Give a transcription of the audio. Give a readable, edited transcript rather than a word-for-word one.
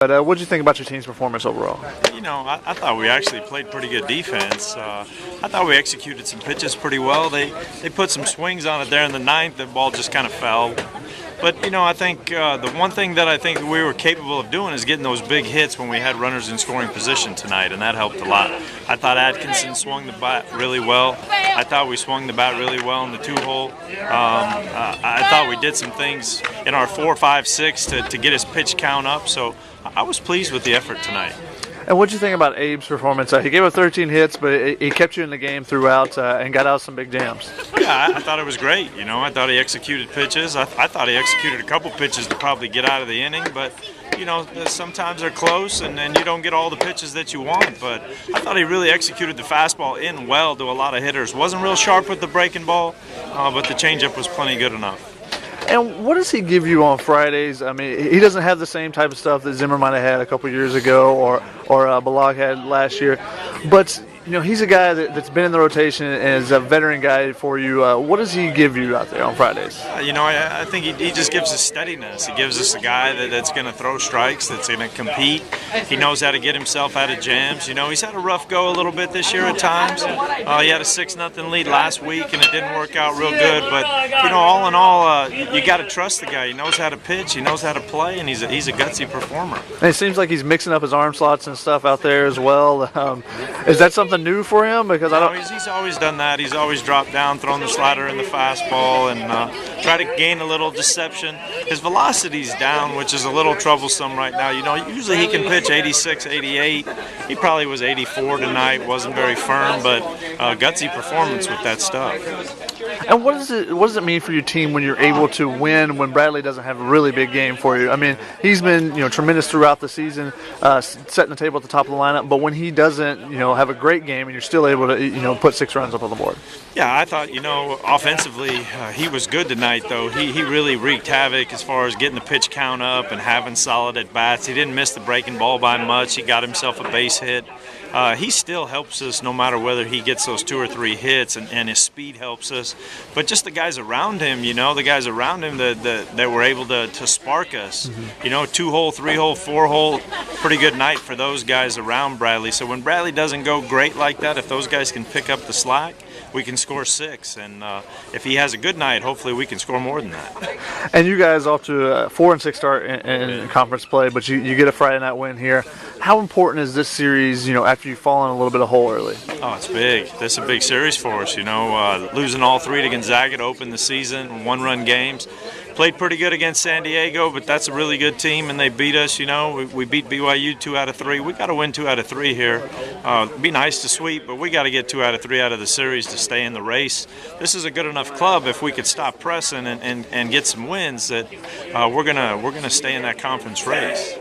But what did you think about your team's performance overall? You know, I thought we actually played pretty good defense. I thought we executed some pitches pretty well. They put some swings on it there in the ninth. The ball just kind of fell. But, you know, I think the one thing that I think we were capable of doing is getting those big hits when we had runners in scoring position tonight, and that helped a lot. I thought Atkinson swung the bat really well. I thought we swung the bat really well in the two-hole. I thought we did some things in our 4, 5, 6 to get his pitch count up, so I was pleased with the effort tonight. And what did you think about Abe's performance? He gave up 13 hits, but he kept you in the game throughout and got out some big jams. Yeah, I thought it was great. You know, I thought he executed pitches. I thought he executed a couple pitches to probably get out of the inning, but you know, sometimes they're close and you don't get all the pitches that you want. But I thought he really executed the fastball in well to a lot of hitters. Wasn't real sharp with the breaking ball, but the changeup was plenty good enough. And what does he give you on Fridays? I mean, he doesn't have the same type of stuff that Zimmer might have had a couple years ago or Balog had last year. But, you know, he's a guy that's been in the rotation and is a veteran guy for you. What does he give you out there on Fridays? You know, I think he just gives us steadiness. He gives us a guy that's going to throw strikes, that's going to compete. He knows how to get himself out of jams. You know, he's had a rough go a little bit this year at times. He had a 6-0 lead last week, and it didn't work out real good. But, you know, all in all, you got to trust the guy. He knows how to pitch, he knows how to play, and he's a gutsy performer. And it seems like he's mixing up his arm slots and stuff out there as well. Is that something new for him? Because he's always done that. He's always dropped down, thrown the slider and the fastball, and try to gain a little deception. His velocity's down, which is a little troublesome right now. You know, usually he can pitch 86, 88. He probably was 84 tonight. Wasn't very firm, but gutsy performance with that stuff. And what does it mean for your team when you're able to win when Bradley doesn't have a really big game for you? I mean, he's been, you know, tremendous throughout the season, setting the table at the top of the lineup. But when he doesn't, you know, have a great game, and you're still able to, you know, put 6 runs up on the board. Yeah, I thought, you know, offensively he was good tonight. Though he really wreaked havoc as far as getting the pitch count up and having solid at bats. He didn't miss the breaking ball by much. He got himself a base hit. He still helps us no matter whether he gets those 2 or 3 hits, and his speed helps us. But just the guys around him, you know, the guys around him that were able to spark us. You know, 2-hole, 3-hole, 4-hole, pretty good night for those guys around Bradley. So when Bradley doesn't go great like that, if those guys can pick up the slack, we can score 6. And if he has a good night, hopefully we can score more than that. And you guys off to a 4-6 start in conference play, but you get a Friday night win here. How important is this series, you know, after you've fallen a little bit of hole early? Oh, it's big. This is a big series for us, you know. Losing all 3 to Gonzaga to open the season, 1-run games. Played pretty good against San Diego, but that's a really good team, and they beat us, you know. We beat BYU 2 out of 3. We got to win 2 out of 3 here. It'd be nice to sweep, but we got to get 2 out of 3 out of the series to stay in the race. This is a good enough club. If we could stop pressing and get some wins, that we're gonna stay in that conference race.